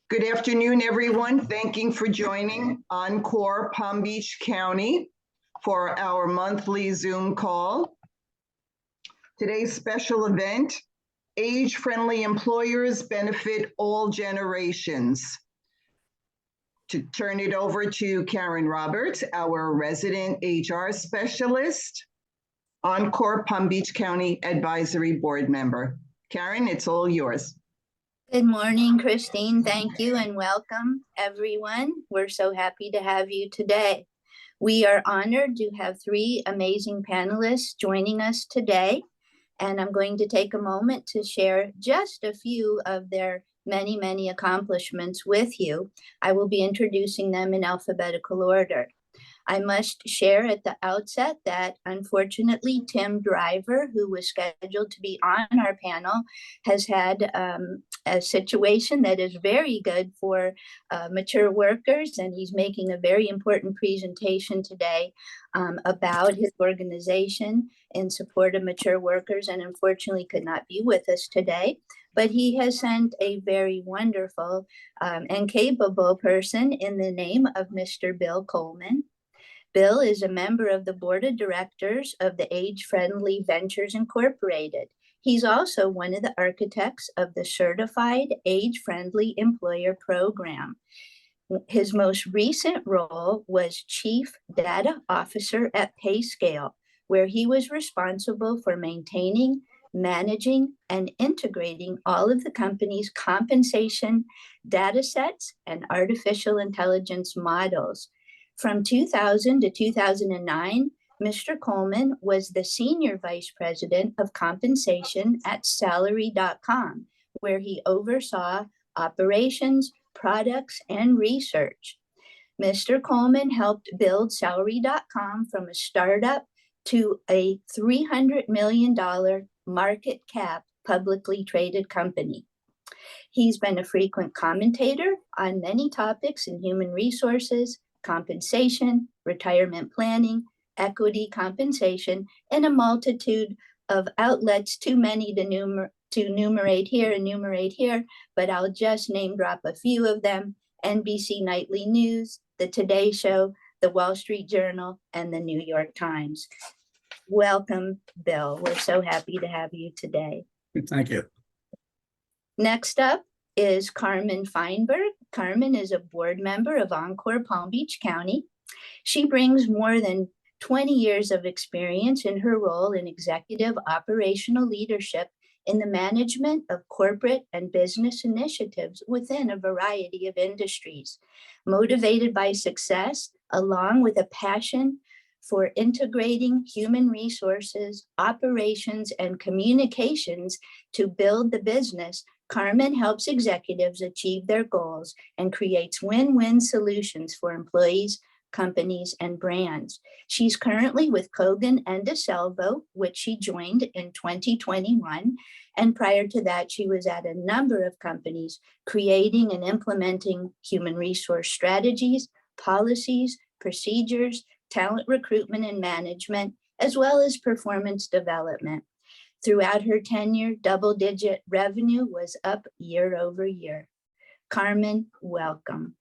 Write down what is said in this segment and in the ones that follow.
Good afternoon, everyone. Thank you for joining Encore Palm Beach County for our monthly Zoom call. Today's special event, Age-Friendly Employers Benefit All Generations. To turn it over to Karen Roberts, our resident HR specialist, Encore Palm Beach County Advisory Board member. Karen, it's all yours. Good morning, Christine. Thank you and welcome, everyone. We're so happy to have you today. We are honored to have three amazing panelists joining us today, and I'm going to take a moment to share just a few of their many accomplishments with you. I will be introducing them in alphabetical order. I must share at the outset that unfortunately Tim Driver, who was scheduled to be on our panel, has had a situation that is very good for mature workers, and he's making a very important presentation today about his organization in support of mature workers, and unfortunately could not be with us today. But he has sent a very wonderful and capable person in the name of Mr. Bill Coleman. Bill is a member of the board of directors of the Age-Friendly Ventures Incorporated. He's also one of the architects of the Certified Age-Friendly Employer Program. His most recent role was Chief Data Officer at PayScale, where he was responsible for maintaining, managing, and integrating all of the company's compensation data sets and artificial intelligence models. From 2000 to 2009, Mr. Coleman was the Senior Vice President of Compensation at Salary.com, where he oversaw operations, products, and research. Mr. Coleman helped build Salary.com from a startup to a $300 million market cap publicly traded company. He's been a frequent commentator on many topics in human resources, compensation, retirement planning, equity compensation, and a multitude of outlets, too many to enumerate here, but I'll just name drop a few of them: NBC Nightly News, The Today Show, The Wall Street Journal, and The New York Times. Welcome, Bill. We're so happy to have you today. Thank you. Next up is Carmen Feinberg. Carmen is a board member of Encore Palm Beach County. She brings more than 20 years of experience in her role in executive operational leadership in the management of corporate and business initiatives within a variety of industries. Motivated by success, along with a passion for integrating human resources, operations, and communications to build the business, Carmen helps executives achieve their goals and creates win-win solutions for employees, companies, and brands. She's currently with Kogan and DiSalvo, which she joined in 2021. And prior to that, she was at a number of companies creating and implementing human resource strategies, policies, procedures, talent recruitment and management, as well as performance development. Throughout her tenure, double-digit revenue was up year over year. Carmen, welcome.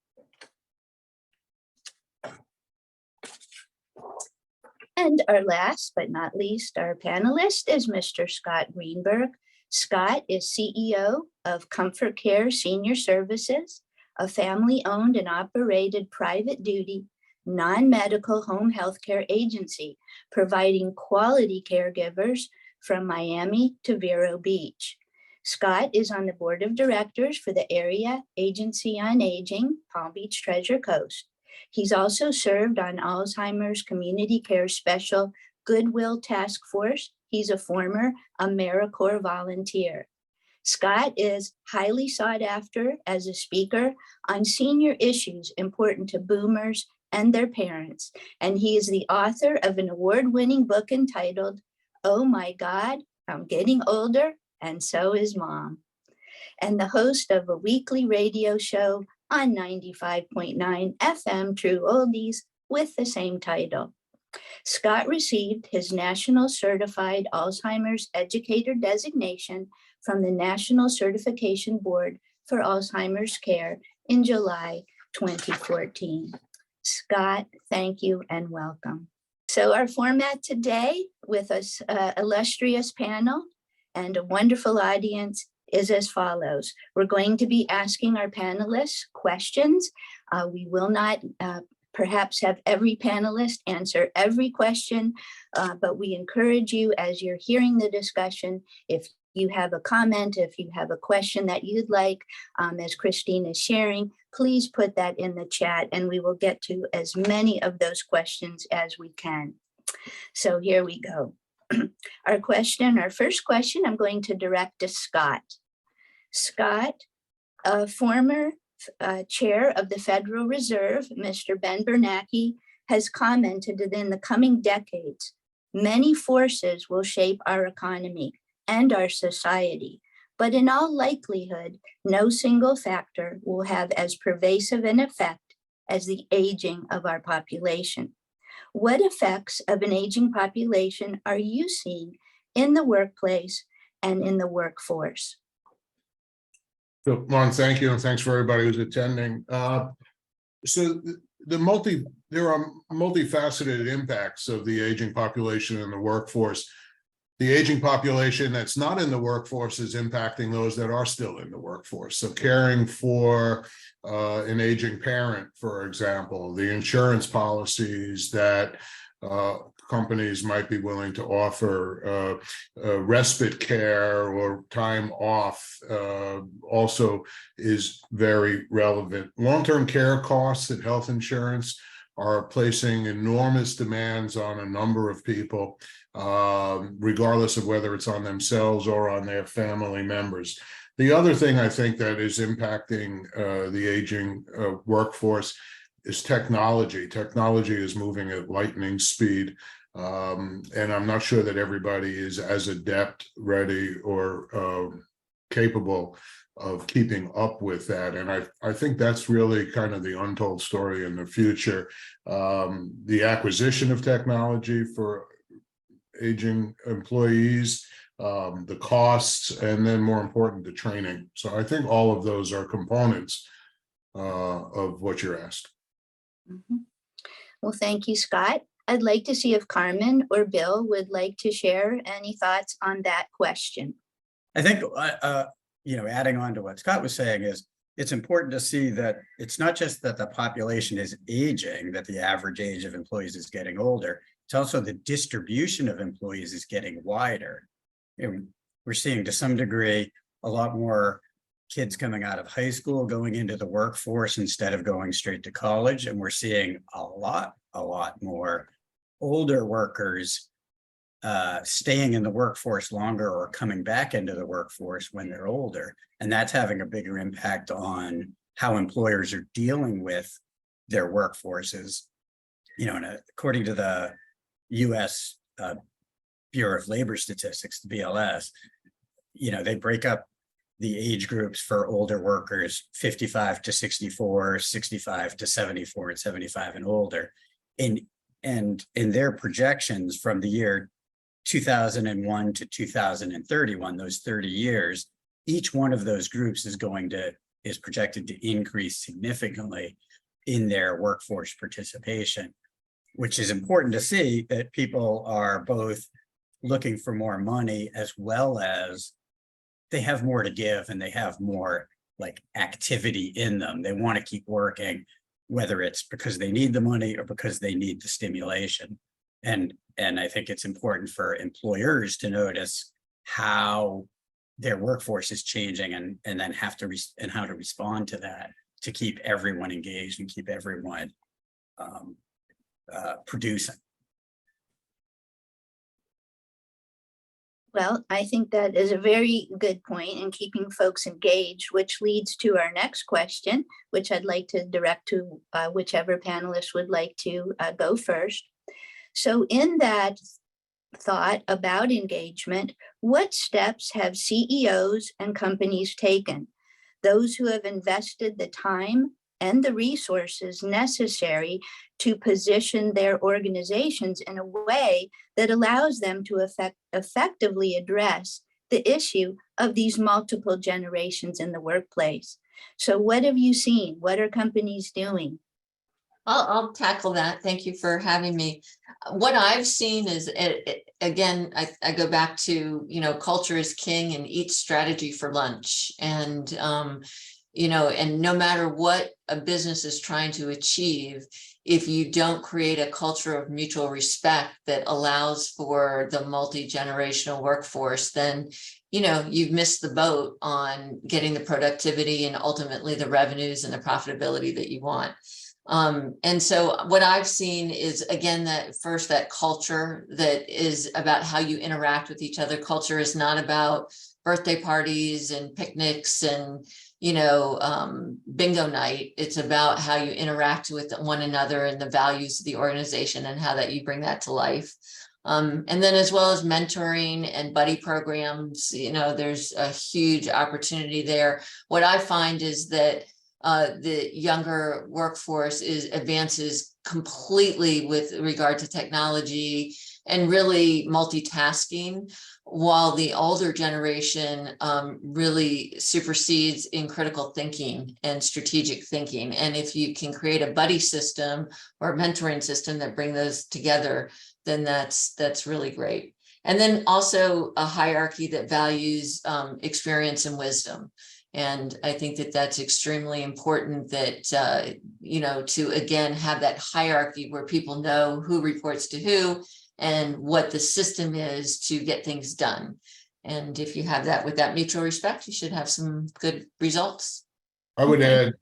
And our last but not least, our panelist is Mr. Scott Greenberg. Scott is CEO of ComForcare Senior Services, a family-owned and operated private duty, non-medical home healthcare agency, providing quality caregivers from Miami to Vero Beach. Scott is on the board of directors for the Area Agency on Aging, Palm Beach Treasure Coast. He's also served on Alzheimer's Community Care Special Goodwill Task Force. He's a former AmeriCorps volunteer. Scott is highly sought after as a speaker on senior issues important to boomers and their parents, and he is the author of an award-winning book entitled "Oh My God, I'm Getting Older, and So Is Mom," and the host of a weekly radio show on 95.9 FM True Oldies with the same title. Scott received his National Certified Alzheimer's Educator designation from the National Certification Board for Alzheimer's care in July 2014. Scott, thank you and welcome. So our format today with us illustrious panel and a wonderful audience is as follows. We're going to be asking our panelists questions. We will not perhaps have every panelist answer every question, but we encourage you as you're hearing the discussion, if you have a comment, if you have a question that you'd like, as Christine is sharing, please put that in the chat and we will get to as many of those questions as we can. So here we go. Our first question, I'm going to direct to Scott. Scott, a former chair of the Federal Reserve, Mr. Ben Bernanke, has commented that in the coming decades, many forces will shape our economy and our society, but in all likelihood, no single factor will have as pervasive an effect as the aging of our population. What effects of an aging population are you seeing in the workplace and in the workforce? So, Lauren, thank you, and thanks for everybody who's attending. So there are multifaceted impacts of the aging population in the workforce. The aging population that's not in the workforce is impacting those that are still in the workforce. So caring for an aging parent, for example, the insurance policies that companies might be willing to offer, respite care or time off also is very relevant. Long-term care costs and health insurance are placing enormous demands on a number of people, regardless of whether it's on themselves or on their family members. The other thing I think that is impacting the aging workforce is technology. Technology is moving at lightning speed, and I'm not sure that everybody is as adept, ready, or capable of keeping up with that. And I think that's really kind of the untold story in the future. The acquisition of technology for aging employees, the costs, and then more important, the training. So I think all of those are components of what you're asked. Mm-hmm. Well, thank you, Scott. I'd like to see if Carmen or Bill would like to share any thoughts on that question. I think, adding on to what Scott was saying is it's important to see that it's not just that the population is aging, that the average age of employees is getting older. It's also the distribution of employees is getting wider. We're seeing to some degree a lot more kids coming out of high school going into the workforce instead of going straight to college. And we're seeing a lot more older workers staying in the workforce longer or coming back into the workforce when they're older. And that's having a bigger impact on how employers are dealing with their workforces. And according to the US Bureau of Labor Statistics, the BLS, they break up the age groups for older workers, 55 to 64, 65 to 74, and 75 and older. And in their projections from the year 2001 to 2031, those 30 years, each one of those groups is projected to increase significantly in their workforce participation, which is important to see that people are both looking for more money as well as they have more to give and they have more activity in them. They want to keep working, whether it's because they need the money or because they need the stimulation. And I think it's important for employers to notice how their workforce is changing and then how to respond to that to keep everyone engaged and keep everyone producing. Well, I think that is a very good point in keeping folks engaged, which leads to our next question, which I'd like to direct to whichever panelist would like to go first. So in that thought about engagement, what steps have CEOs and companies taken? Those who have invested the time and the resources necessary to position their organizations in a way that allows them to effectively address the issue of these multiple generations in the workplace. So what have you seen? What are companies doing? I'll tackle that. Thank you for having me. What I've seen is, again, I go back to, culture is king and eat strategy for lunch. And, and no matter what a business is trying to achieve, if you don't create a culture of mutual respect that allows for the multi-generational workforce, then you've missed the boat on getting the productivity and ultimately the revenues and the profitability that you want. And so what I've seen is, again, that culture that is about how you interact with each other. Culture is not about birthday parties and picnics and, bingo night. It's about how you interact with one another and the values of the organization and how that you bring that to life. And then as well as mentoring and buddy programs, there's a huge opportunity there. What I find is that the younger workforce advances completely with regard to technology and really multitasking, while the older generation really supersedes in critical thinking and strategic thinking. And if you can create a buddy system or a mentoring system that bring those together, then that's really great. And then also a hierarchy that values experience and wisdom. And I think that that's extremely important, that, to, again, have that hierarchy where people know who reports to who and what the system is to get things done. And if you have that with that mutual respect, you should have some good results. I would add,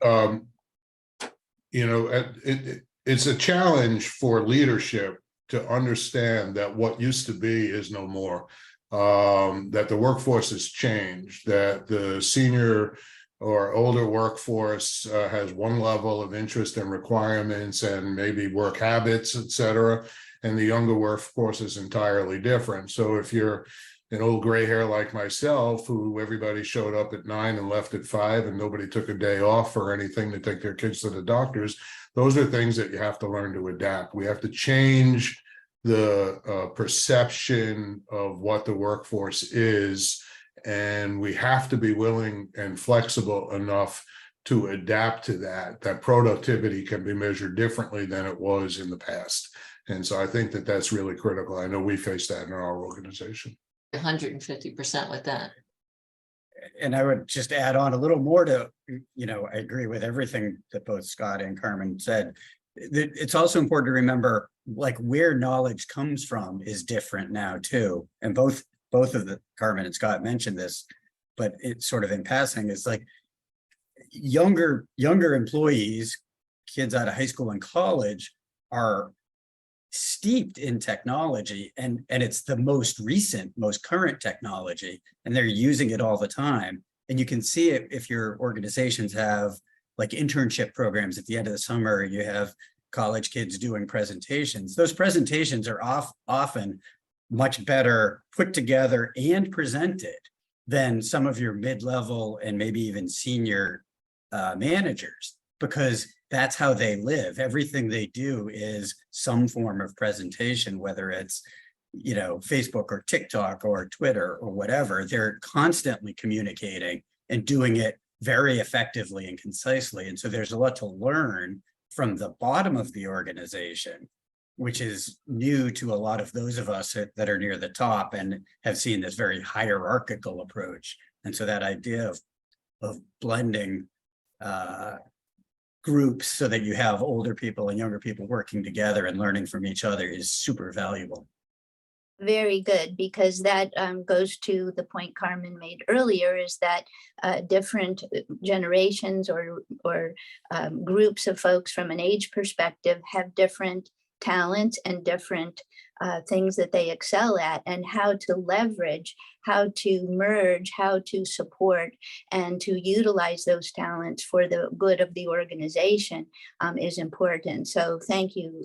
it's a challenge for leadership to understand that what used to be is no more. That the workforce has changed, that the senior or older workforce has one level of interest and requirements and maybe work habits, et cetera, and the younger workforce is entirely different. So if you're an old gray hair like myself, who everybody showed up at 9 and left at 5 and nobody took a day off or anything to take their kids to the doctors, those are things that you have to learn to adapt. We have to change the perception of what the workforce is, and we have to be willing and flexible enough to adapt to that. That productivity can be measured differently than it was in the past. And so I think that that's really critical. I know we face that in our organization. 150% with that. And I would just add on a little more to, I agree with everything that both Scott and Carmen said. It's also important to remember, like, where knowledge comes from is different now too. And both of the Carmen and Scott mentioned this, but it's sort of in passing, is like younger employees, kids out of high school and college, are steeped in technology, and it's the most recent, most current technology, and they're using it all the time. And you can see it if your organizations have like internship programs at the end of the summer, you have college kids doing presentations. Those presentations are often much better put together and presented than some of your mid-level and maybe even senior managers, because that's how they live. Everything they do is some form of presentation, whether it's, Facebook or TikTok or Twitter or whatever. They're constantly communicating and doing it very effectively and concisely. And so there's a lot to learn from the bottom of the organization, which is new to a lot of those of us that are near the top and have seen this very hierarchical approach. And so that idea of blending groups so that you have older people and younger people working together and learning from each other is super valuable. Very good, because that goes to the point Carmen made earlier, is that different generations or groups of folks from an age perspective have different talents and different things that they excel at, and how to leverage, how to merge, how to support, and to utilize those talents for the good of the organization is important. So thank you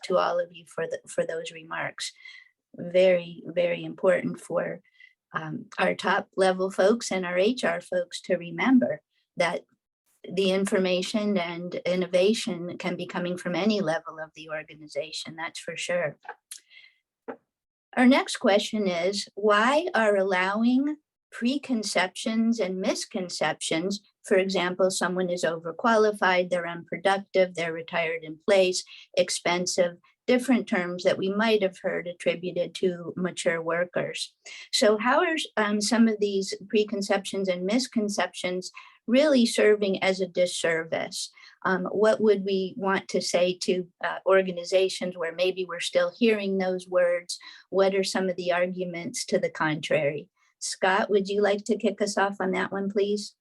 to all of you for those remarks. Very, very important for our top level folks and our HR folks to remember that the information and innovation can be coming from any level of the organization, that's for sure. Our next question is, why are allowing preconceptions and misconceptions. For example, someone is overqualified, they're unproductive, they're retired in place, expensive, different terms that we might have heard attributed to mature workers. So how are some of these preconceptions and misconceptions really serving as a disservice? What would we want to say to organizations where maybe we're still hearing those words? What are some of the arguments to the contrary? Scott, would you like to kick us off on that one, please?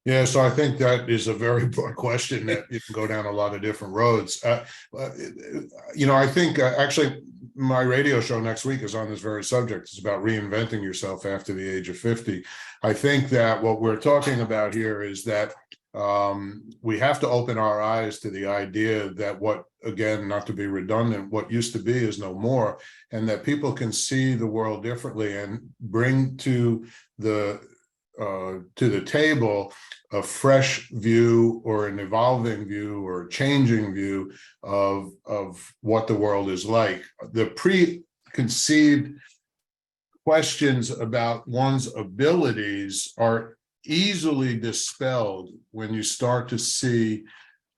Yeah, so I think that is a very broad question that you can go down a lot of different roads. I think actually my radio show next week is on this very subject. It's about reinventing yourself after the age of 50. I think that what we're talking about here is that we have to open our eyes to the idea that what, again, not to be redundant, what used to be is no more, and that people can see the world differently and bring to the table a fresh view or an evolving view or a changing view of what the world is like. The preconceived questions about one's abilities are easily dispelled when you start to see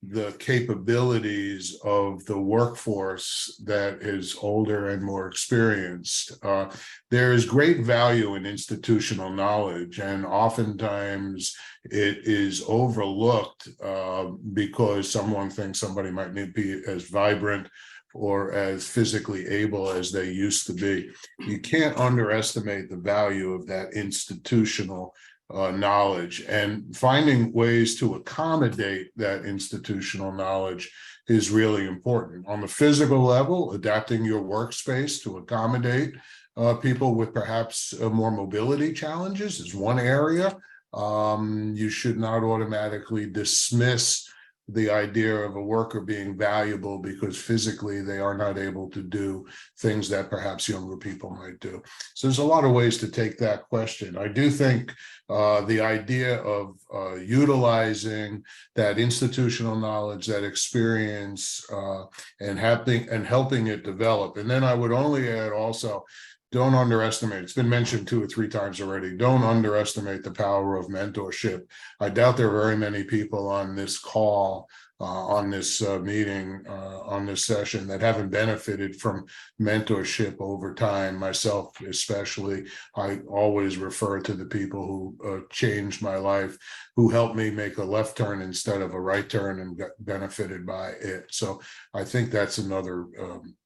the capabilities of the workforce that is older and more experienced. There is great value in institutional knowledge, and oftentimes it is overlooked because someone thinks somebody might not be as vibrant or as physically able as they used to be. You can't underestimate the value of that institutional knowledge, and finding ways to accommodate that institutional knowledge is really important. On the physical level, adapting your workspace to accommodate people with perhaps more mobility challenges is one area. You should not automatically dismiss the idea of a worker being valuable because physically they are not able to do things that perhaps younger people might do. So there's a lot of ways to take that question. I do think the idea of utilizing that institutional knowledge, that experience, and helping it develop. And then I would only add also, don't underestimate, it's been mentioned 2 or 3 times already, don't underestimate the power of mentorship. I doubt there are very many people on this call, on this meeting, on this session that haven't benefited from mentorship over time. Myself especially, I always refer to the people who changed my life, who helped me make a left turn instead of a right turn and got benefited by it. So I think that's another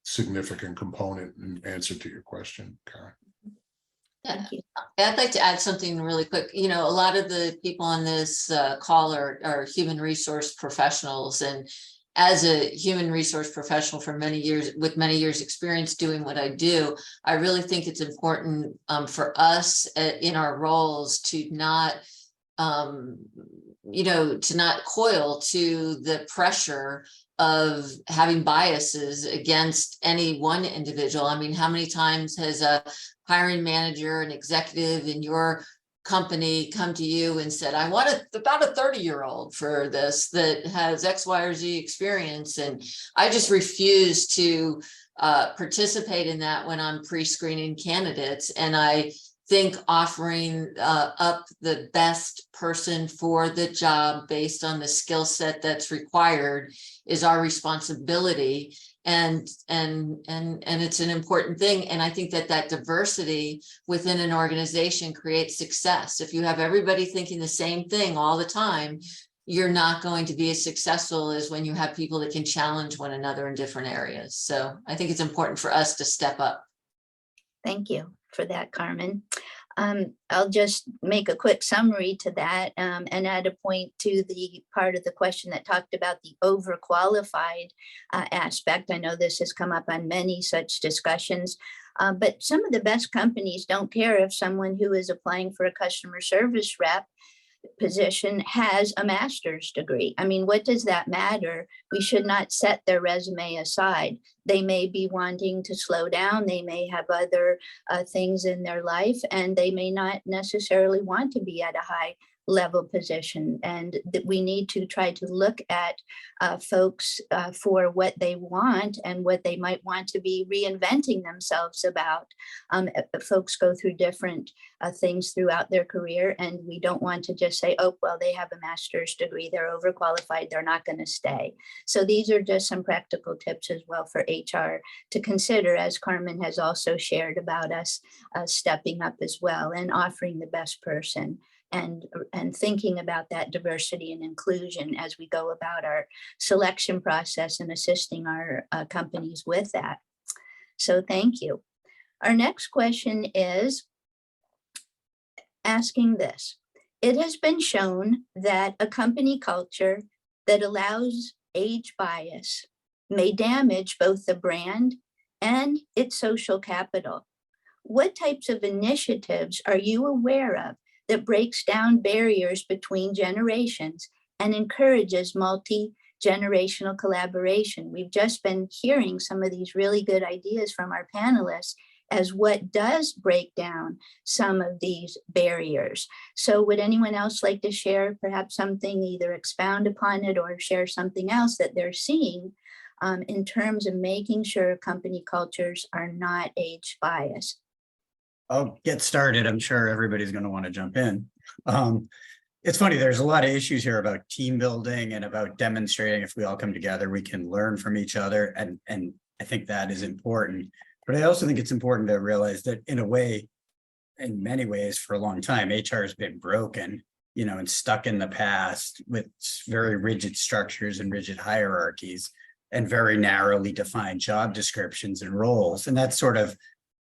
significant component in answer to your question, Karen. Thank you. I'd like to add something really quick. A lot of the people on this call are human resource professionals. And as a human resource professional for many years, with many years experience doing what I do, I really think it's important for us in our roles to not, to not coil to the pressure of having biases against any one individual. I mean, how many times has a hiring manager, an executive in your company come to you and said, I want about a 30-year-old for this that has X, Y, or Z experience. And I just refuse to participate in that when I'm pre-screening candidates. And I think offering up the best person for the job based on the skill set that's required is our responsibility. And it's an important thing. And I think that diversity within an organization creates success. If you have everybody thinking the same thing all the time, you're not going to be as successful as when you have people that can challenge one another in different areas. So I think it's important for us to step up. Thank you for that, Carmen. I'll just make a quick summary to that and add a point to the part of the question that talked about the overqualified aspect. I know this has come up on many such discussions, but some of the best companies don't care if someone who is applying for a customer service rep position has a master's degree. I mean, what does that matter? We should not set their resume aside. They may be wanting to slow down. They may have other things in their life, and they may not necessarily want to be at a high level position, and that we need to try to look at folks for what they want and what they might want to be reinventing themselves about. Folks go through different things throughout their career, and we don't want to just say, oh, well, they have a master's degree, they're overqualified, they're not going to stay. So these are just some practical tips as well for HR to consider, as Carmen has also shared about us stepping up as well and offering the best person, and thinking about that diversity and inclusion as we go about our selection process and assisting our companies with that. So thank you. Our next question is asking this. It has been shown that a company culture that allows age bias may damage both the brand and its social capital. What types of initiatives are you aware of that breaks down barriers between generations and encourages multi-generational collaboration? We've just been hearing some of these really good ideas from our panelists as what does break down some of these barriers. So would anyone else like to share perhaps something, either expound upon it or share something else that they're seeing in terms of making sure company cultures are not age biased? I'll get started. I'm sure everybody's going to want to jump in. It's funny, there's a lot of issues here about team building and about demonstrating if we all come together, we can learn from each other. And I think that is important. But I also think it's important to realize that in a way, in many ways, for a long time, HR has been broken, and stuck in the past with very rigid structures and rigid hierarchies and very narrowly defined job descriptions and roles. And that's sort of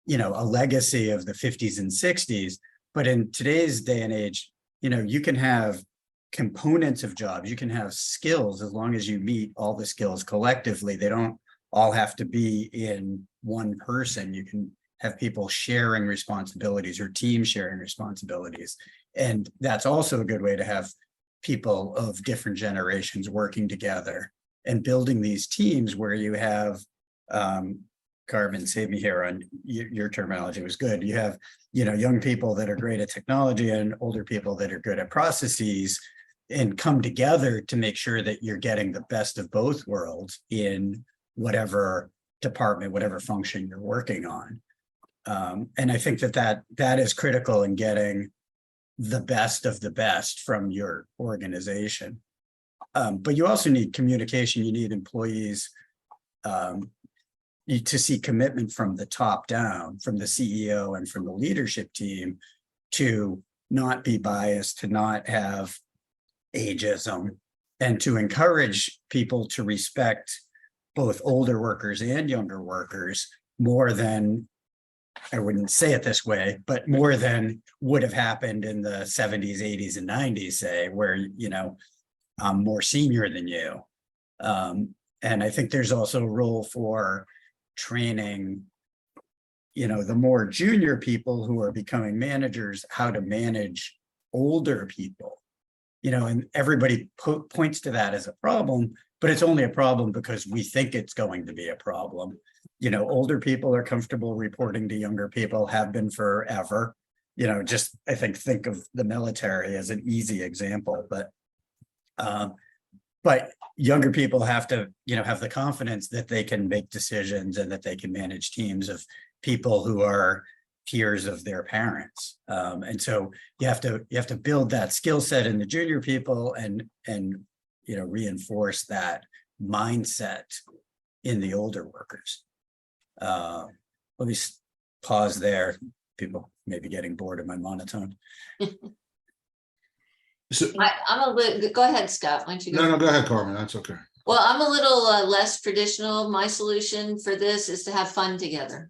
a legacy of the 50s and 60s. But in today's day and age, you can have components of jobs, you can have skills as long as you meet all the skills collectively. They don't all have to be in one person. You can have people sharing responsibilities or team sharing responsibilities. And that's also a good way to have people of different generations working together and building these teams where you have, Carmen, save me here on your terminology was good. You have, young people that are great at technology and older people that are good at processes, and come together to make sure that you're getting the best of both worlds in whatever department, whatever function you're working on. And I think that is critical in getting the best of the best from your organization. But you also need communication. You need employees to see commitment from the top down, from the CEO and from the leadership team, to not be biased, to not have ageism, and to encourage people to respect both older workers and younger workers more than, I wouldn't say it this way, but more than would have happened in the 70s, 80s, and 90s, say, where, I'm more senior than you. And I think there's also a role for training, the more junior people who are becoming managers, how to manage older people, and everybody points to that as a problem, but it's only a problem because we think it's going to be a problem. Older people are comfortable reporting to younger people, have been forever. Just I think of the military as an easy example, but younger people have to, have the confidence that they can make decisions and that they can manage teams of people who are peers of their parents. And so you have to build that skill set in the junior people and reinforce that mindset in the older workers. Let me pause there. People may be getting bored of my monotone. So, I'm a little, go ahead, Scott. Why don't you go? no, go ahead, Carmen. That's okay. Well, I'm a little less traditional. My solution for this is to have fun together.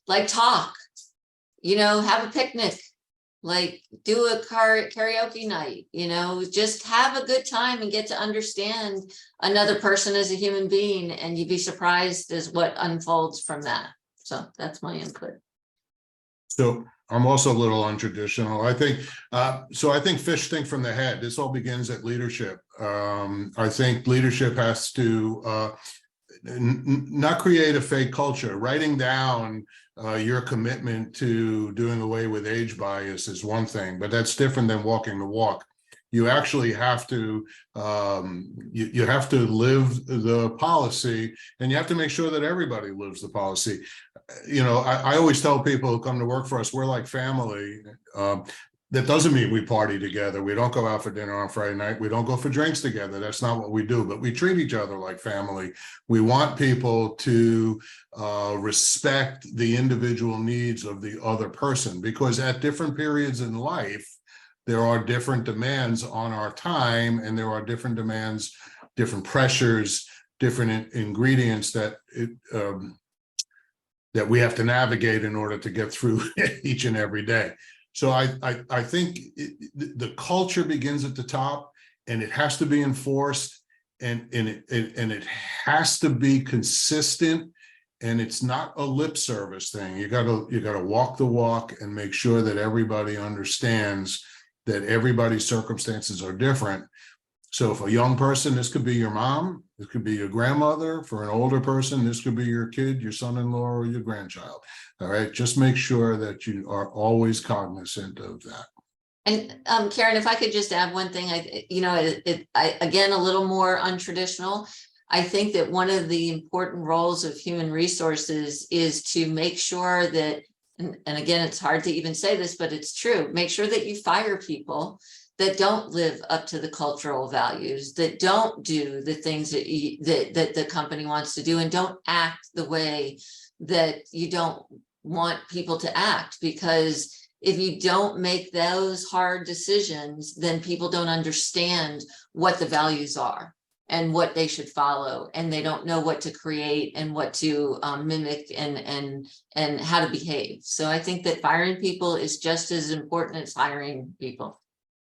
Like talk, have a picnic, like do a karaoke night, just have a good time and get to understand another person as a human being, and you'd be surprised as what unfolds from that. So that's my input. So I'm also a little untraditional. I think fish think from the head. This all begins at leadership. I think leadership has to not create a fake culture. Writing down your commitment to doing away with age bias is one thing, but that's different than walking the walk. You actually have to you have to live the policy, and you have to make sure that everybody lives the policy. You know, I always tell people who come to work for us, we're like family. That doesn't mean we party together. We don't go out for dinner on Friday night. We don't go for drinks together. That's not what we do, but we treat each other like family. We want people to respect the individual needs of the other person, because at different periods in life, there are different demands on our time, and there are different demands, different pressures, different ingredients that that we have to navigate in order to get through each and every day. So I think the culture begins at the top, and it has to be enforced, and it has to be consistent, and it's not a lip service thing. You gotta walk the walk and make sure that everybody understands that everybody's circumstances are different. So if a young person, this could be your mom, this could be your grandmother. For an older person, this could be your kid, your son-in-law, or your grandchild. All right, just make sure that you are always cognizant of that. And Karen, if I could just add one thing, again, a little more untraditional. I think that one of the important roles of human resources is to make sure that, and again, it's hard to even say this, but it's true, make sure that you fire people that don't live up to the cultural values, that don't do the things that the company wants to do, and don't act the way that you don't want people to act. Because if you don't make those hard decisions, then people don't understand what the values are and what they should follow, and they don't know what to create and what to mimic and how to behave. So I think that firing people is just as important as hiring people.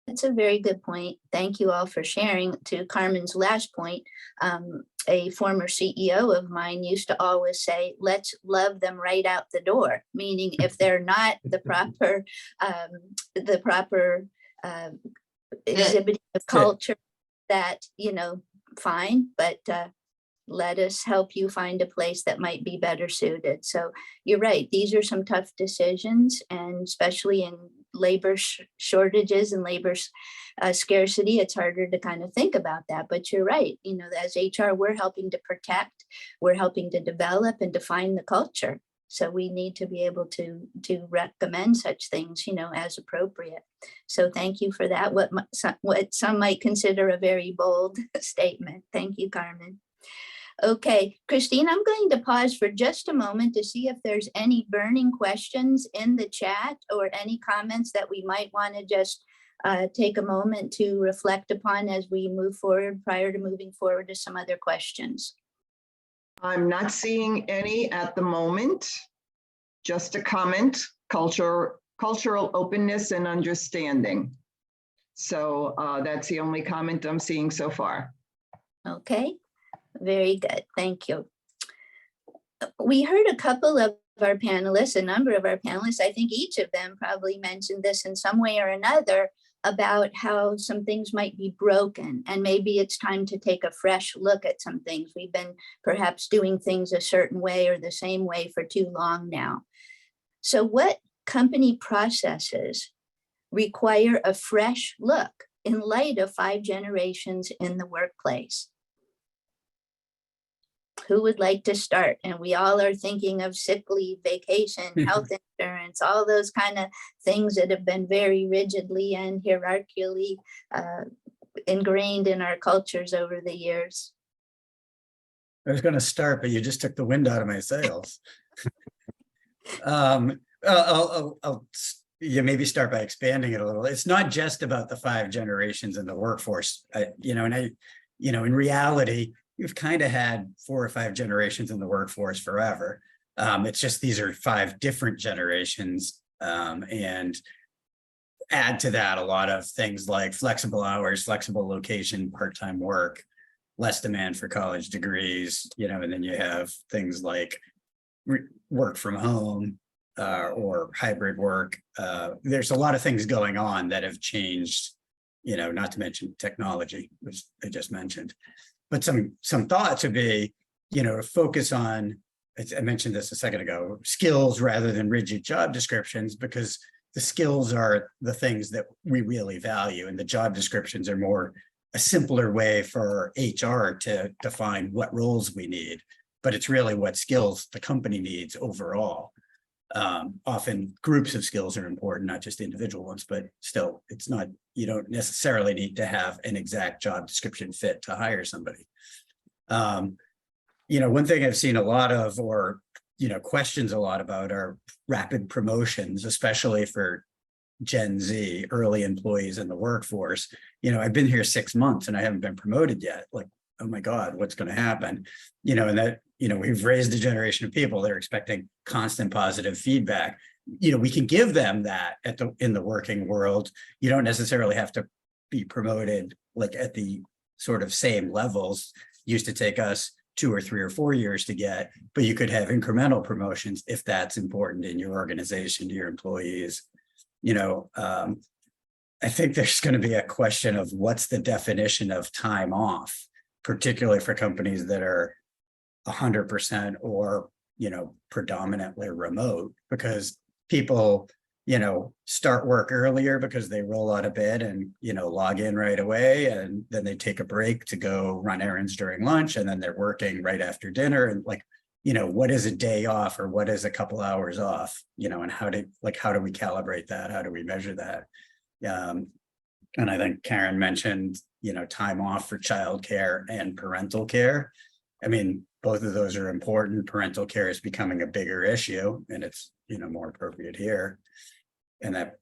That's a very good point. Thank you all for sharing. To Carmen's last point, a former CEO of mine used to always say, let's love them right out the door, meaning if they're not the proper exhibiting of culture, that, you know, fine, but let us help you find a place that might be better suited. So you're right, these are some tough decisions, and especially in labor shortages and labor scarcity, it's harder to kind of think about that. But you're right, you know, as HR, we're helping to protect, we're helping to develop and define the culture. So we need to be able to recommend such things, you know, as appropriate. So thank you for that. What some might consider a very bold statement. Thank you, Carmen. Okay, Christine, I'm going to pause for just a moment to see if there's any burning questions in the chat or any comments that we might want to just take a moment to reflect upon as we move forward, prior to moving forward to some other questions. I'm not seeing any at the moment. Just a comment, cultural openness and understanding. So that's the only comment I'm seeing so far. Okay, very good. Thank you. We heard a couple of our panelists, a number of our panelists, I think each of them probably mentioned this in some way or another, about how some things might be broken, and maybe it's time to take a fresh look at some things. We've been perhaps doing things a certain way or the same way for too long now. So what company processes require a fresh look in light of 5 generations in the workplace? Who would like to start? And we all are thinking of sick leave, vacation, health insurance, all those kind of things that have been very rigidly and hierarchically ingrained in our cultures over the years. I was going to start, but you just took the wind out of my sails. You maybe start by expanding it a little. It's not just about the 5 generations in the workforce, in reality, we've kind of had 4 or 5 generations in the workforce forever. It's just these are 5 different generations, and add to that a lot of things like flexible hours, flexible location, part-time work, less demand for college degrees, and then you have things like work from home or hybrid work. There's a lot of things going on that have changed, not to mention technology, which I just mentioned. But some thoughts would be, to focus on I mentioned this a second ago, skills rather than rigid job descriptions, because the skills are the things that we really value, and the job descriptions are more a simpler way for HR to define what roles we need, but it's really what skills the company needs overall. Often groups of skills are important, not just individual ones, but still, it's not, you don't necessarily need to have an exact job description fit to hire somebody. One thing I've seen a lot of, or, questions a lot about, are rapid promotions, especially for Gen Z, early employees in the workforce. I've been here 6 months and I haven't been promoted yet. Like, oh my God, what's going to happen? And that, we've raised a generation of people that are expecting constant positive feedback. We can give them that in the working world. You don't necessarily have to be promoted like at the sort of same levels. Used to take us 2 or 3 or 4 years to get, but you could have incremental promotions if that's important in your organization to your employees. I think there's going to be a question of what's the definition of time off, particularly for companies that are 100% or, predominantly remote, because people, start work earlier because they roll out of bed and, log in right away, and then they take a break to go run errands during lunch, and then they're working right after dinner. And like, what is a day off, or what is a couple hours off, and how do we calibrate that? How do we measure that? And I think Karen mentioned, time off for childcare and parental care. I mean, both of those are important. Parental care is becoming a bigger issue, and it's, more appropriate here. And that,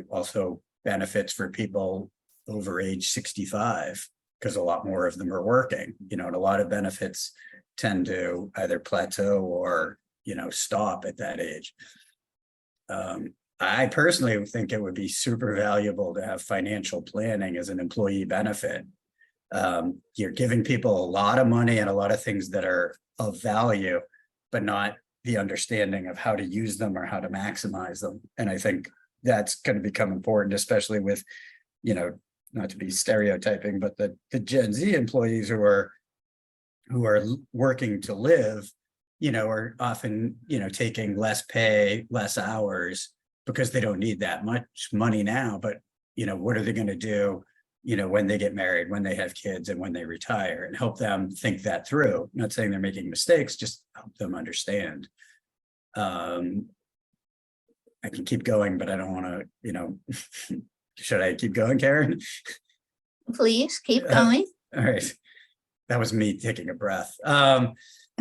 also benefits for people over age 65, because a lot more of them are working, and a lot of benefits tend to either plateau or, stop at that age. I personally think it would be super valuable to have financial planning as an employee benefit. You're giving people a lot of money and a lot of things that are of value, but not the understanding of how to use them or how to maximize them. And I think that's going to become important, especially with, not to be stereotyping, but the Gen Z employees who are working to live, are often, taking less pay, less hours, because they don't need that much money now. But, what are they going to do, when they get married, when they have kids, and when they retire, and help them think that through. I'm not saying they're making mistakes, just help them understand. I can keep going, but I don't want to, should I keep going, Karen? Please keep going. All right. That was me taking a breath.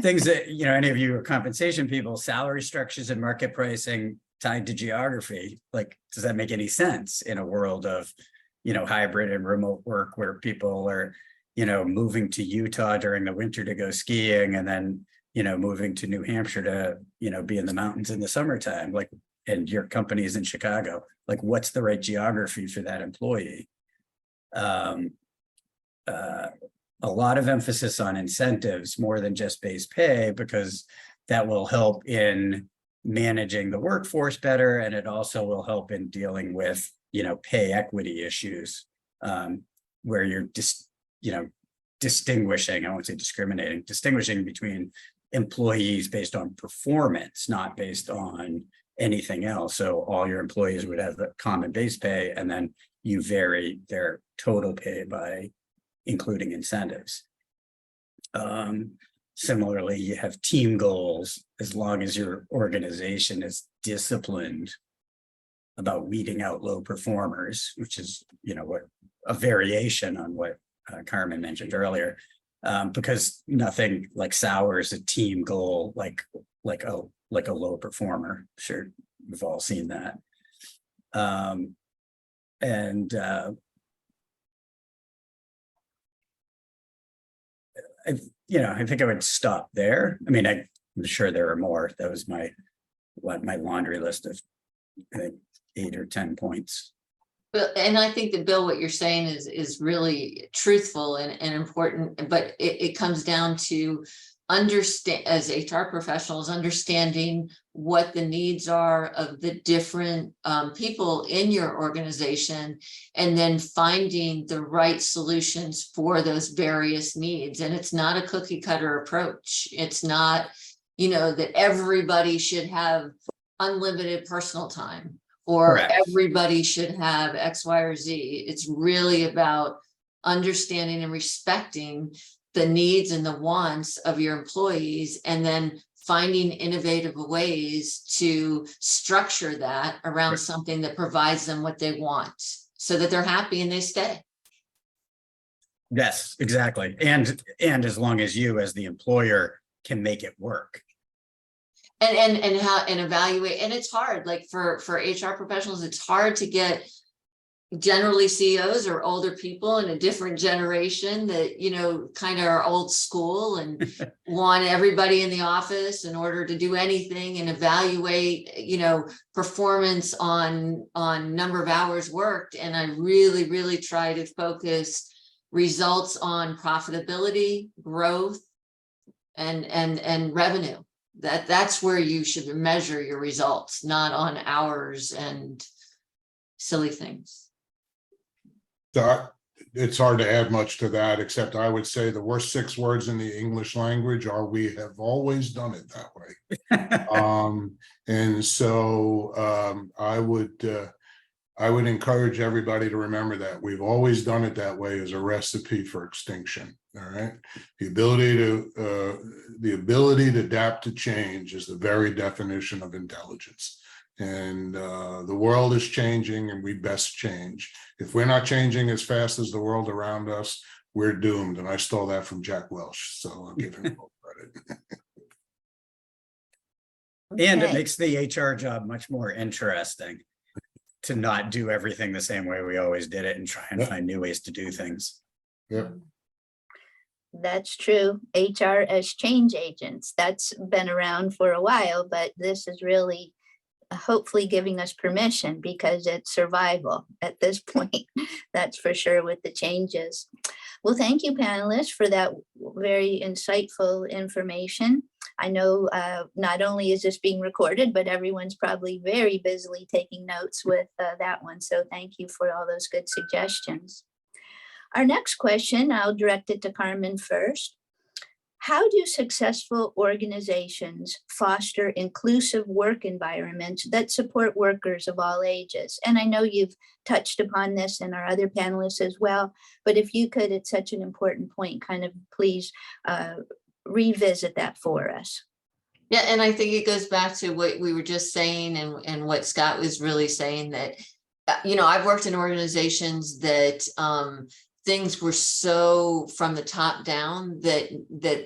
Things that, any of you are compensation people, salary structures and market pricing tied to geography. Like, does that make any sense in a world of, hybrid and remote work, where people are, moving to Utah during the winter to go skiing, and then, moving to New Hampshire to, be in the mountains in the summertime, like, and your company is in Chicago, like, what's the right geography for that employee? A lot of emphasis on incentives more than just base pay, because that will help in managing the workforce better, and it also will help in dealing with, pay equity issues, where you're just, distinguishing, I won't say discriminating, distinguishing between employees based on performance, not based on anything else. So all your employees would have the common base pay, and then you vary their total pay by including incentives. Similarly, you have team goals, as long as your organization is disciplined about weeding out low performers, which is, what a variation on what Carmen mentioned earlier, because nothing like sours a team goal like a low performer. Sure, we've all seen that. I think I would stop there. I mean, I'm sure there are more. That was my laundry list of, I think, 8 or 10 points. And I think that, Bill, what you're saying is really truthful and important, but it comes down to understand, as HR professionals, understanding what the needs are of the different people in your organization, and then finding the right solutions for those various needs. And it's not a cookie cutter approach. It's not, that everybody should have unlimited personal time, or Correct. everybody should have X, Y, or Z. It's really about understanding and respecting the needs and the wants of your employees, and then finding innovative ways to structure that around something that provides them what they want, so that they're happy and they stay. Yes, exactly. And as long as you as the employer can make it work. And evaluate. And it's hard, like for HR professionals, it's hard to get generally CEOs or older people in a different generation that, kind of are old school and want everybody in the office in order to do anything, and evaluate, performance on number of hours worked. And I really, really try to focus results on profitability, growth, and revenue. That's where you should measure your results, not on hours and silly things. So it's hard to add much to that, except I would say the worst 6 words in the English language are "we have always done it that way." And so I would encourage everybody to remember that we've always done it that way is a recipe for extinction. All right. The ability to adapt to change is the very definition of intelligence. And the world is changing, and we best change. If we're not changing as fast as the world around us, we're doomed. And I stole that from Jack Welch, so I'll give him full credit. And it Okay. makes the HR job much more interesting to not do everything the same way we always did it, and try and find new ways to do things. Yep. That's true. HR as change agents, that's been around for a while, but this is really hopefully giving us permission, because it's survival at this point. That's for sure, with the changes. Well, thank you, panelists, for that very insightful information. I know not only is this being recorded, but everyone's probably very busily taking notes with that one. So thank you for all those good suggestions. Our next question, I'll direct it to Carmen first. How do successful organizations foster inclusive work environments that support workers of all ages? And I know you've touched upon this and our other panelists as well, but if you could, at such an important point, kind of please revisit that for us. Yeah, and I think it goes back to what we were just saying, and what Scott was really saying, that, I've worked in organizations that things were so from the top down that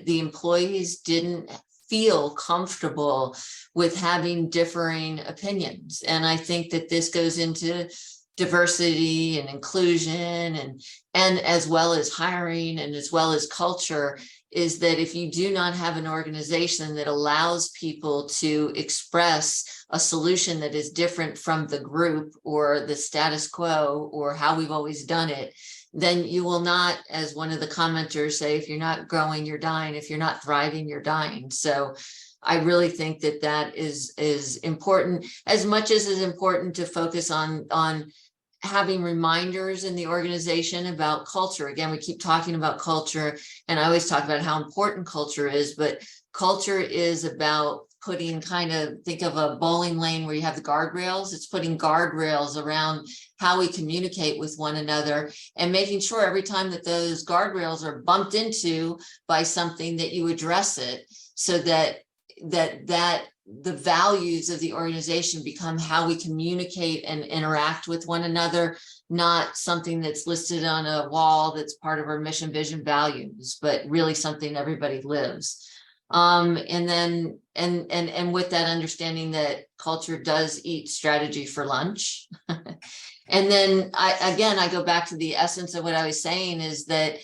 the employees didn't feel comfortable with having differing opinions. And I think that this goes into diversity and inclusion, and as well as hiring, and as well as culture, is that if you do not have an organization that allows people to express a solution that is different from the group or the status quo or how we've always done it, then you will not, as one of the commenters say, if you're not growing, you're dying. If you're not thriving, you're dying. So I really think that is important, as much as it's important to focus on having reminders in the organization about culture. Again, we keep talking about culture, and I always talk about how important culture is, but culture is about putting, think of a bowling lane where you have the guardrails. It's putting guardrails around how we communicate with one another, and making sure every time that those guardrails are bumped into by something, that you address it, so that the values of the organization become how we communicate and interact with one another, not something that's listed on a wall that's part of our mission, vision, values, but really something everybody lives. And then with that understanding that culture does eat strategy for lunch. And then I go back to the essence of what I was saying, is that,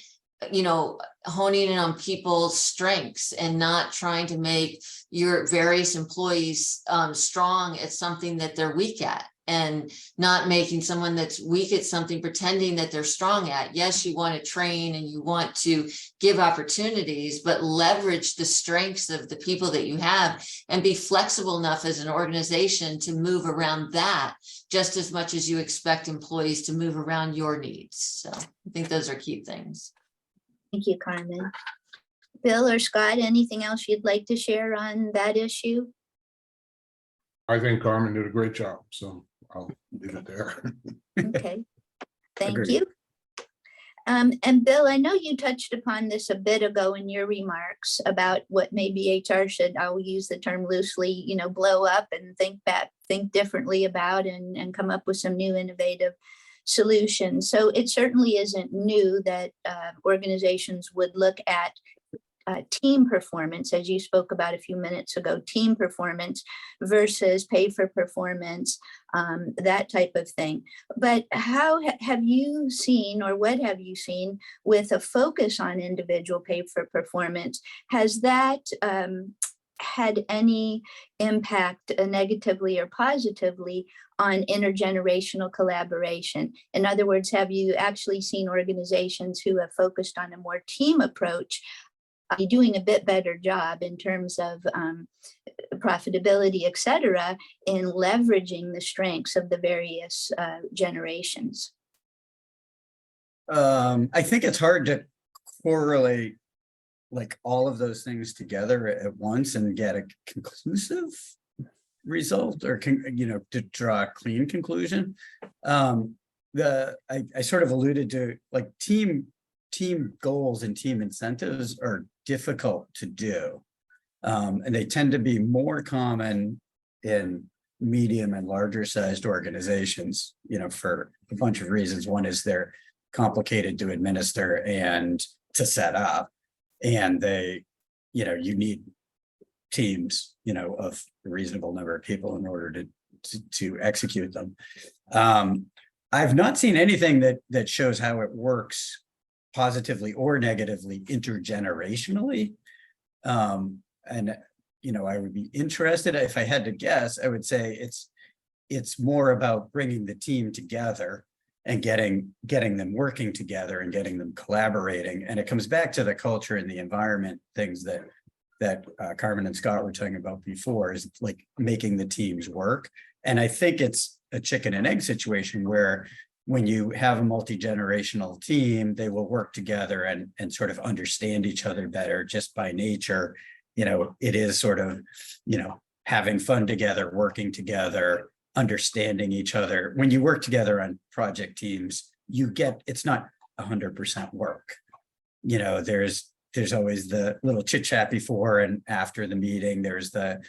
honing in on people's strengths and not trying to make your various employees strong at something that they're weak at, and not making someone that's weak at something pretending that they're strong at. Yes, you want to train and you want to give opportunities, but leverage the strengths of the people that you have, and be flexible enough as an organization to move around that just as much as you expect employees to move around your needs. So I think those are key things. Thank you, Carmen. Bill or Scott, anything else you'd like to share on that issue? I think Carmen did a great job, so I'll leave it there. Okay, thank Agreed. you. And Bill, I know you touched upon this a bit ago in your remarks about what maybe HR should, I'll use the term loosely, blow up and think differently about and come up with some new innovative solutions. So it certainly isn't new that organizations would look at team performance, as you spoke about a few minutes ago, team performance versus pay for performance, that type of thing. But how have you seen, or what have you seen with a focus on individual pay for performance? Has that had any impact negatively or positively on intergenerational collaboration? In other words, have you actually seen organizations who have focused on a more team approach doing a bit better job in terms of profitability, et cetera, in leveraging the strengths of the various generations? I think it's hard to correlate like all of those things together at once and get a conclusive result, or to draw a clean conclusion. I sort of alluded to, like, team goals and team incentives are difficult to do, and they tend to be more common in medium and larger sized organizations, for a bunch of reasons. One is they're complicated to administer and to set up, and they, you need teams, of a reasonable number of people in order to execute them. I've not seen anything that shows how it works positively or negatively intergenerationally. And I would be interested. If I had to guess, I would say it's more about bringing the team together and getting them working together and getting them collaborating. And it comes back to the culture and the environment things that Carmen and Scott were talking about before, is like making the teams work. And I think it's a chicken and egg situation where when you have a multi-generational team, they will work together and sort of understand each other better just by nature. It is sort of, having fun together, working together, understanding each other. When you work together on project teams, it's not 100% work. There's always the little chit chat before and after the meeting. There's the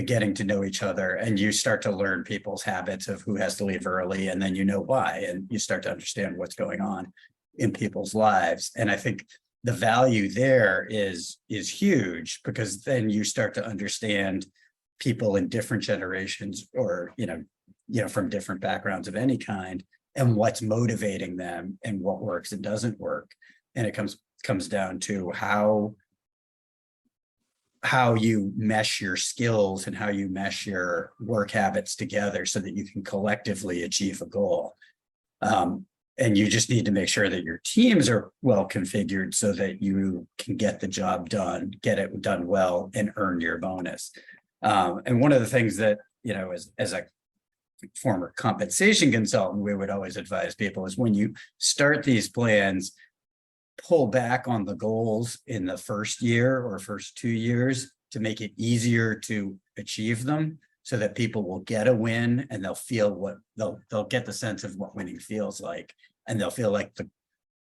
getting to know each other, and you start to learn people's habits of who has to leave early, and then why, and you start to understand what's going on in people's lives. And I think the value there is huge, because then you start to understand people in different generations, or from different backgrounds of any kind, and what's motivating them and what works and doesn't work. And it comes down to how you mesh your skills and how you mesh your work habits together so that you can collectively achieve a goal. And you just need to make sure that your teams are well configured so that you can get the job done, get it done well, and earn your bonus. And one of the things that, as a former compensation consultant, we would always advise people is, when you start these plans, pull back on the goals in the first year or first 2 years to make it easier to achieve them, so that people will get a win and they'll feel they'll get the sense of what winning feels like, and they'll feel like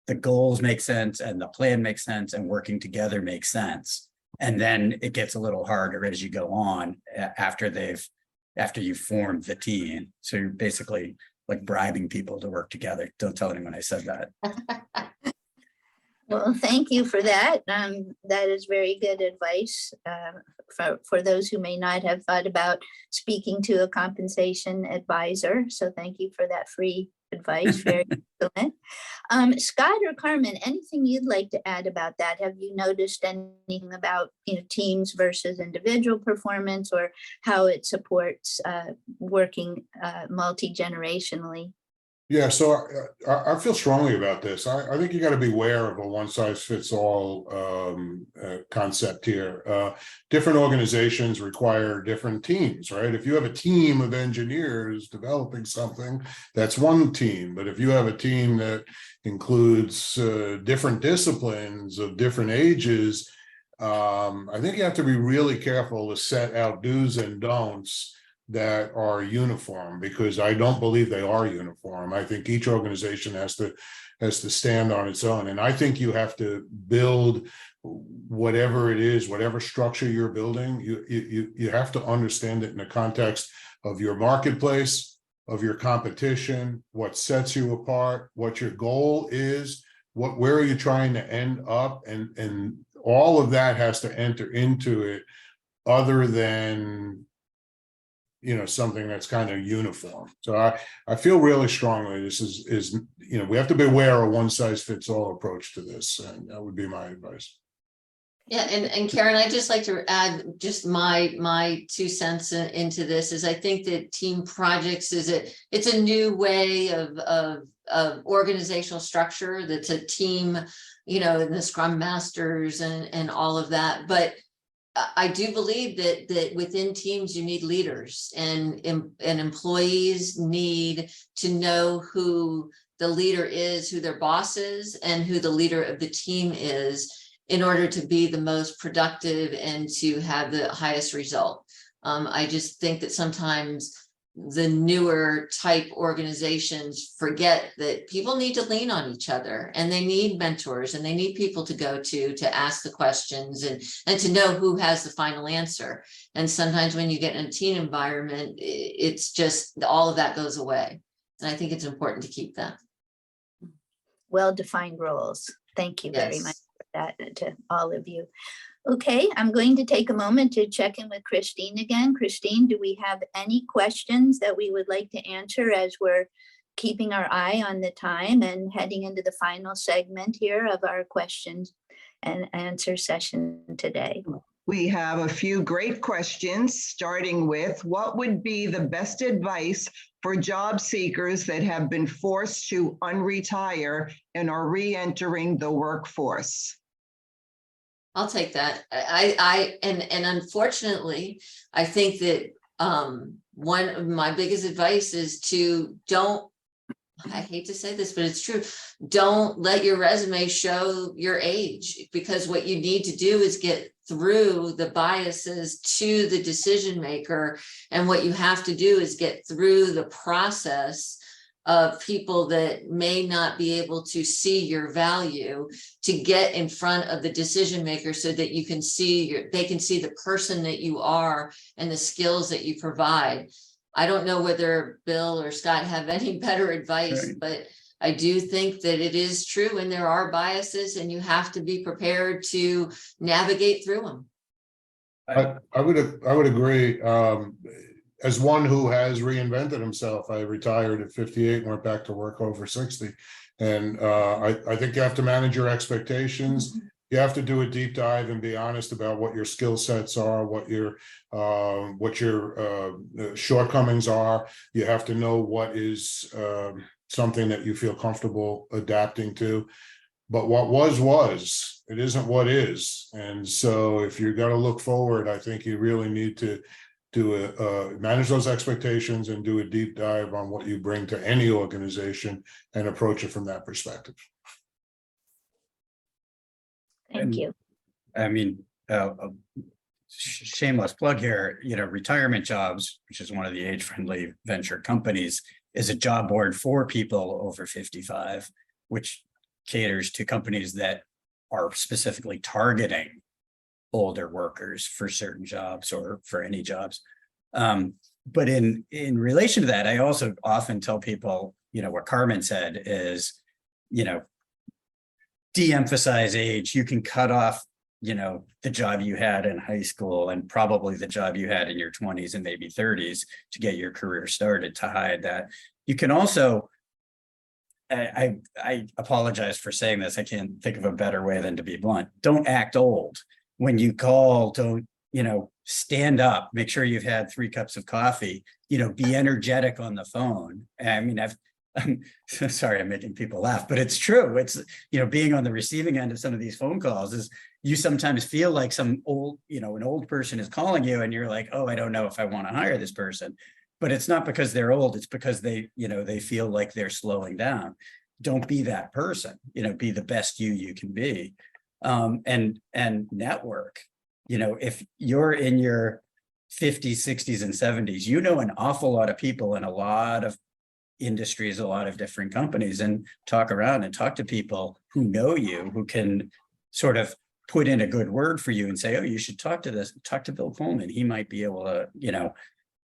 the goals make sense and the plan makes sense and working together makes sense. And then it gets a little harder as you go on after you've formed the team. So you're basically like bribing people to work together. Don't tell anyone I said that. Well, thank you for that. That is very good advice for those who may not have thought about speaking to a compensation advisor. So thank you for that free advice. Very excellent. Scott or Carmen, anything you'd like to add about that? Have you noticed anything about teams versus individual performance, or how it supports working multi-generationally? Yeah, so I feel strongly about this. I think you got to beware of a one-size-fits-all concept here. Different organizations require different teams, right? If you have a team of engineers developing something, that's one team. But if you have a team that includes different disciplines of different ages, I think you have to be really careful to set out do's and don'ts that are uniform, because I don't believe they are uniform. I think each organization has to stand on its own. And I think you have to build whatever it is, whatever structure you're building, you have to understand it in the context of your marketplace, of your competition, what sets you apart, what your goal is, where are you trying to end up, and all of that has to enter into it, other than something that's kind of uniform. So I feel really strongly this is we have to beware of one size fits all approach to this, and that would be my advice. Yeah, and Karen, I'd just like to add just my 2 cents into this. Is I think that team projects it's a new way of organizational structure that's a team, and the Scrum Masters and all of that. But I do believe that within teams you need leaders, and employees need to know who the leader is, who their boss is, and who the leader of the team is, in order to be the most productive and to have the highest result. I just think that sometimes the newer type organizations forget that people need to lean on each other, and they need mentors, and they need people to go to ask the questions and to know who has the final answer. And sometimes when you get in a team environment, it's just all of that goes away. And I think it's important to keep that. Well-defined roles. Thank you very Yes. much for that to all of you. Okay, I'm going to take a moment to check in with Christine again. Christine, do we have any questions that we would like to answer as we're keeping our eye on the time and heading into the final segment here of our questions and answer session today? We have a few great questions, starting with what would be the best advice for job seekers that have been forced to unretire and are re-entering the workforce? I'll take that. And unfortunately, I think that one of my biggest advice is I hate to say this, but it's true. Don't let your resume show your age, because what you need to do is get through the biases to the decision maker. And what you have to do is get through the process of people that may not be able to see your value, to get in front of the decision maker so that you can see they can see the person that you are and the skills that you provide. I don't know whether Bill or Scott have any better advice, Right. but I do think that it is true, and there are biases, and you have to be prepared to navigate through them. I would agree. As one who has reinvented himself, I retired at 58 and went back to work over 60. And I think you have to manage your expectations. You have to do a deep dive and be honest about what your skill sets are, what your shortcomings are. You have to know what is something that you feel comfortable adapting to. But what was, it isn't what is. And so if you're going to look forward, I think you really need to manage those expectations and do a deep dive on what you bring to any organization and approach it from that perspective. Thank you. I mean, shameless plug here, Retirement Jobs, which is one of the age-friendly venture companies, is a job board for people over 55, which caters to companies that are specifically targeting older workers for certain jobs or for any jobs. But in relation to that, I also often tell people, what Carmen said is, de-emphasize age. You can cut off, the job you had in high school and probably the job you had in your 20s and maybe 30s to get your career started, to hide that. You can also, I apologize for saying this, I can't think of a better way than to be blunt. Don't act old. When you call, don't, stand up, make sure you've had 3 cups of coffee, be energetic on the phone. I mean, I'm sorry, I'm making people laugh, but it's true. It's, being on the receiving end of some of these phone calls is, you sometimes feel like some old, an old person is calling you and you're like, oh, I don't know if I want to hire this person. But it's not because they're old, it's because they feel like they're slowing down. Don't be that person, be the best you can be. and network. You know, if you're in your 50s, 60s, and 70s, you know an awful lot of people in a lot of industries, a lot of different companies, and talk around and talk to people who know you, who can sort of put in a good word for you and say, oh, you should talk to Bill Pullman. He might be able to, you know,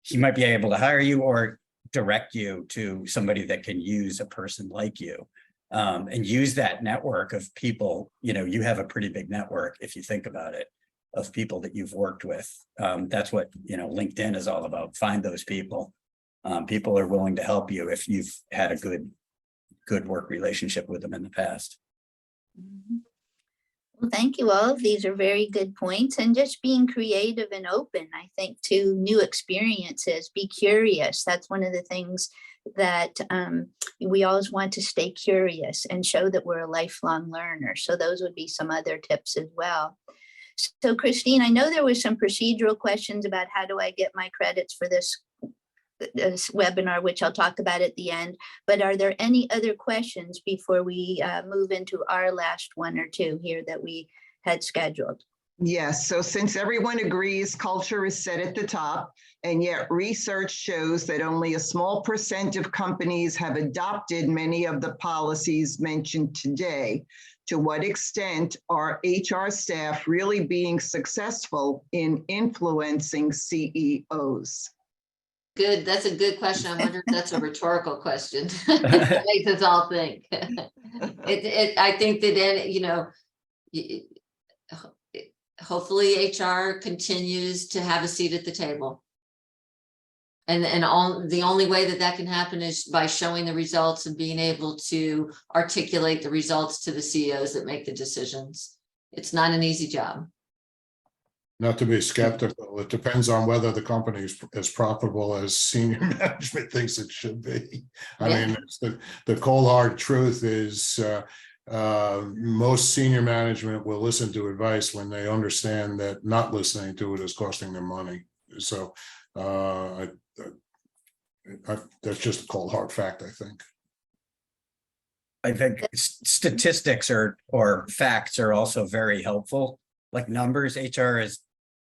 he might be able to hire you or direct you to somebody that can use a person like you, and use that network of people. You know, you have a pretty big network if you think about it, of people that you've worked with. That's what, you know, LinkedIn is all about. Find those people. People are willing to help you if you've had a good work relationship with them in the past. Well, thank you all. These are very good points, and just being creative and open, I think, to new experiences. Be curious. That's one of the things that we always want to stay curious and show that we're a lifelong learner. So those would be some other tips as well. So Christine, I know there was some procedural questions about how do I get my credits for this webinar, which I'll talk about at the end, but are there any other questions before we move into our last one or two here that we had scheduled? Yes, so since everyone agrees culture is set at the top, and yet research shows that only a small % of companies have adopted many of the policies mentioned today, to what extent are HR staff really being successful in influencing CEOs? Good. That's a good question. I wonder if that's a rhetorical question. That makes us all think. I think that, you know, hopefully HR continues to have a seat at the table. And the only way that can happen is by showing the results and being able to articulate the results to the CEOs that make the decisions. It's not an easy job. Not to be skeptical, it depends on whether the company is as profitable as senior management thinks it should be. I mean, it's the cold hard truth is most senior management will listen to advice when they understand that not listening to it is costing them money. So that's just a cold hard fact, I think. I think statistics or facts are also very helpful. Like numbers, HR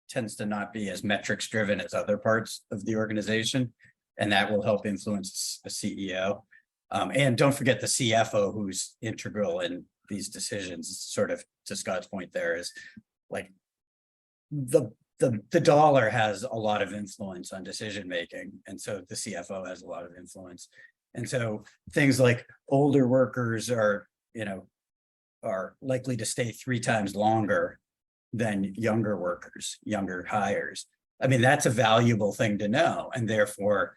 tends to not be as metrics driven as other parts of the organization, and that will help influence the CEO. And don't forget the CFO, who's integral in these decisions. Sort of to Scott's point, there is like the dollar has a lot of influence on decision making, and so the CFO has a lot of influence. And so things like older workers are likely to stay 3 times longer than younger workers, younger hires. I mean, that's a valuable thing to know. And therefore,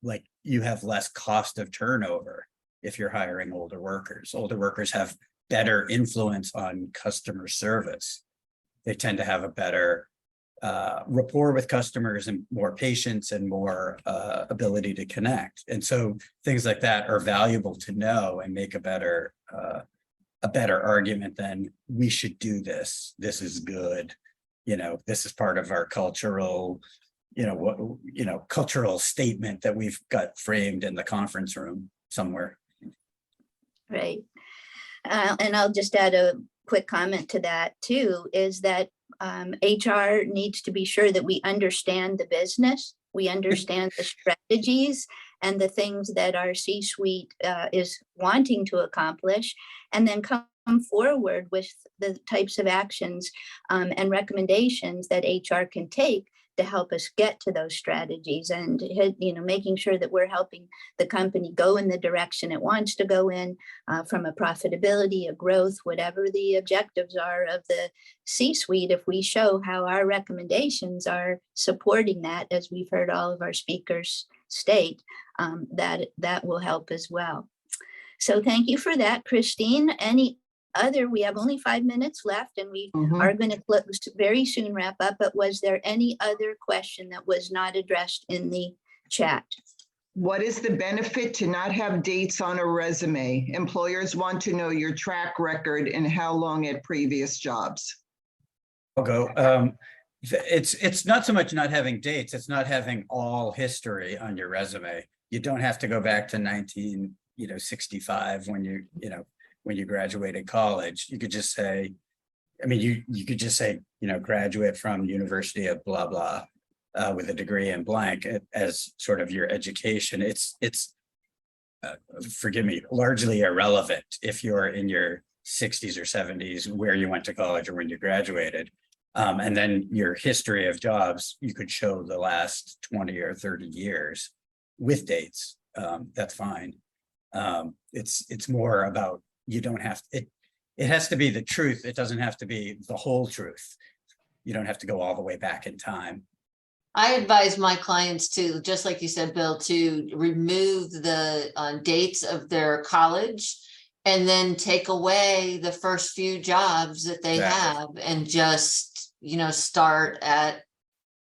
like you have less cost of turnover if you're hiring older workers. Older workers have better influence on customer service. They tend to have a better rapport with customers and more patience and more ability to connect. And so things like that are valuable to know and make a better argument than we should do this. This is good. This is part of our cultural, cultural statement that we've got framed in the conference room somewhere. Right. And I'll just add a quick comment to that too, is that HR needs to be sure that we understand the business, we understand the strategies and the things that our C-suite is wanting to accomplish, and then come forward with the types of actions and recommendations that HR can take to help us get to those strategies, and making sure that we're helping the company go in the direction it wants to go in, from a profitability, a growth, whatever the objectives are of the C-suite. If we show how our recommendations are supporting that, as we've heard all of our speakers state, that will help as well. So thank you for that, Christine. We have only 5 minutes left, and we are going to very soon wrap up, but was there any other question that was not addressed in the chat? What is the benefit to not have dates on a resume? Employers want to know your track record and how long at previous jobs. I'll go. It's not so much not having dates, it's not having all history on your resume. You don't have to go back to 1965 when you graduated college. You could just say, I mean, you could just say, graduate from University of blah, blah, with a degree in blank as sort of your education. It's forgive me, largely irrelevant if you're in your 60s or 70s, where you went to college or when you graduated. And then your history of jobs, you could show the last 20 or 30 years with dates. That's fine. It's more about, you don't have, it has to be the truth. It doesn't have to be the whole truth. You don't have to go all the way back in time. I advise my clients to, just like you said, Bill, to remove the dates of their college and then take away the first few jobs that they have and just, start at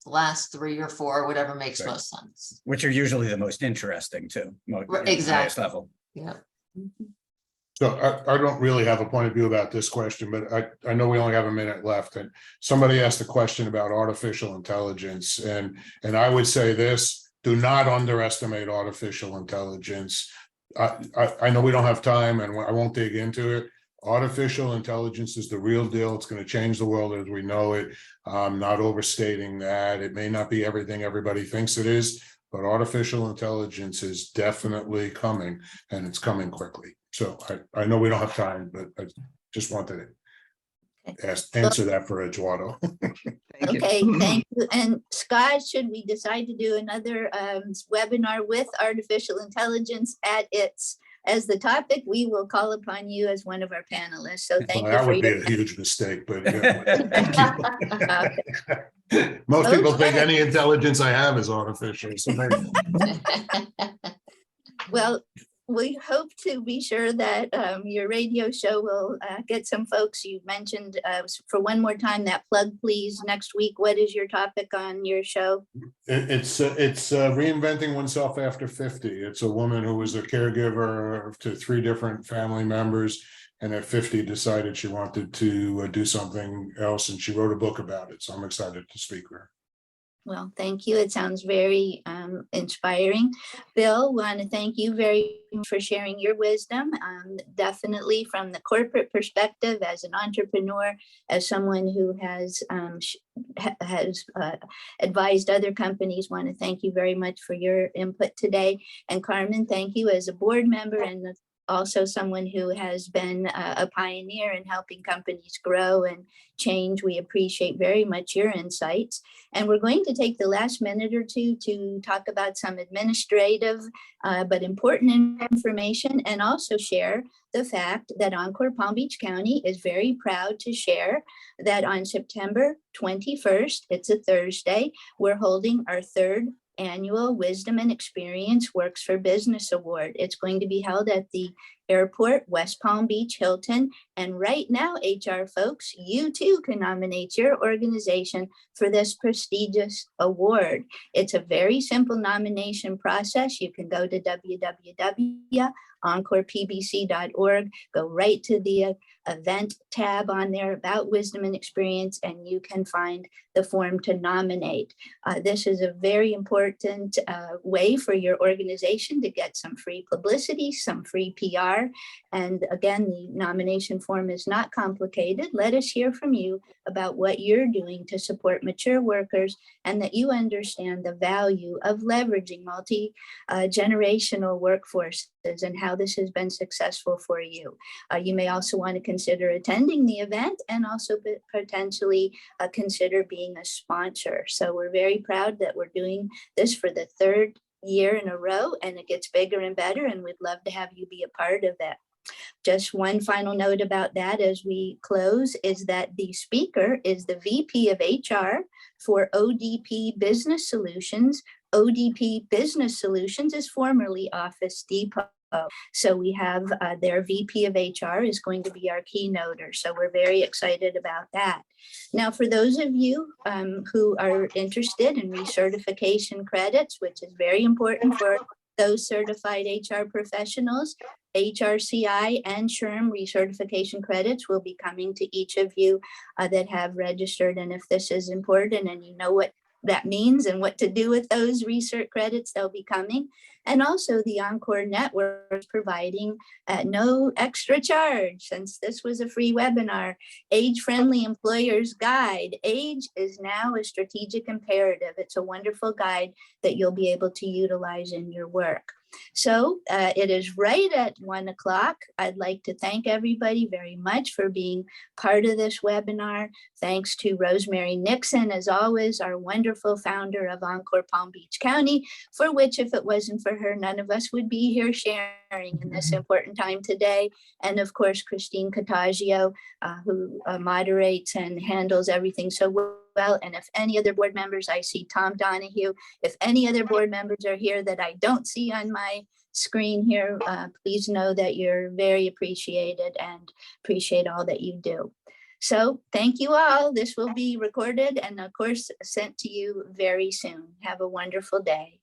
the last 3 or 4, whatever makes most sense. Which are usually the most interesting too. Exactly. Level. Yeah. So I don't really have a point of view about this question, but I know we only have a minute left, and somebody asked a question about artificial intelligence, and I would say this: do not underestimate artificial intelligence. I know we don't have time, and I won't dig into it. Artificial intelligence is the real deal. It's going to change the world as we know it. I'm not overstating that. It may not be everything everybody thinks it is, but artificial intelligence is definitely coming, and it's coming quickly. So I know we don't have time, but I just wanted to answer that for Eduardo. Thank you. Okay, thank you. And Scott, should we decide to do another webinar with artificial intelligence as the topic, we will call upon you as one of our panelists. So thank you That for would be your a huge mistake, but yeah. Most people think any intelligence I have is artificial. So Well, we hope to be sure that your radio show will get some folks. You mentioned for one more time that plug, please. Next week, what is your topic on your show? It's reinventing oneself after 50. It's a woman who was a caregiver to 3 different family members, and at 50 decided she wanted to do something else, and she wrote a book about it. So I'm excited to speak with her. Well, thank you. It sounds very inspiring. Bill, want to thank you very much for sharing your wisdom, definitely from the corporate perspective, as an entrepreneur, as someone who has advised other companies. Want to thank you very much for your input today. And Carmen, thank you as a board member and also someone who has been a pioneer in helping companies grow and change. We appreciate very much your insights. And we're going to take the last minute or two to talk about some administrative but important information, and also share the fact that Encore Palm Beach County is very proud to share that on September 21st, it's a Thursday, we're holding our 3rd annual Wisdom and Experience Works for Business Award. It's going to be held at the airport, West Palm Beach, Hilton. And right now, HR folks, you too can nominate your organization for this prestigious award. It's a very simple nomination process. You can go to www.encorepbc.org, go right to the event tab on there about Wisdom and Experience, and you can find the form to nominate. This is a very important way for your organization to get some free publicity, some free PR. And again, the nomination form is not complicated. Let us hear from you about what you're doing to support mature workers, and that you understand the value of leveraging multi-generational workforces and how this has been successful for you. You may also want to consider attending the event, and also potentially consider being a sponsor. So we're very proud that we're doing this for the 3rd year in a row, and it gets bigger and better, and we'd love to have you be a part of that. Just one final note about that as we close is that the speaker is the VP of HR for ODP Business Solutions. ODP Business Solutions is formerly Office Depot. So we have their VP of HR is going to be our keynoter. So we're very excited about that. Now, for those of you who are interested in recertification credits, which is very important for those certified HR professionals, HRCI and SHRM recertification credits will be coming to each of you that have registered. And if this is important and you know what that means and what to do with those research credits. They'll be coming. And also the Encore Network is providing at no extra charge, since this was a free webinar, Age-Friendly Employer's Guide. Age is now a strategic imperative. It's a wonderful guide that you'll be able to utilize in your work. So it is right at 1 o'clock. I'd like to thank everybody very much for being part of this webinar. Thanks to Rosemary Nixon, as always, our wonderful founder of Encore Palm Beach County, for which if it wasn't for her, none of us would be here sharing in this important time today. And of course, Christine Cottagio, who moderates and handles everything so well. And if any other board members, I see Tom Donahue, if any other board members are here that I don't see on my screen here, please know that you're very appreciated and appreciate all that you do. So thank you all. This will be recorded and of course sent to you very soon. Have a wonderful day.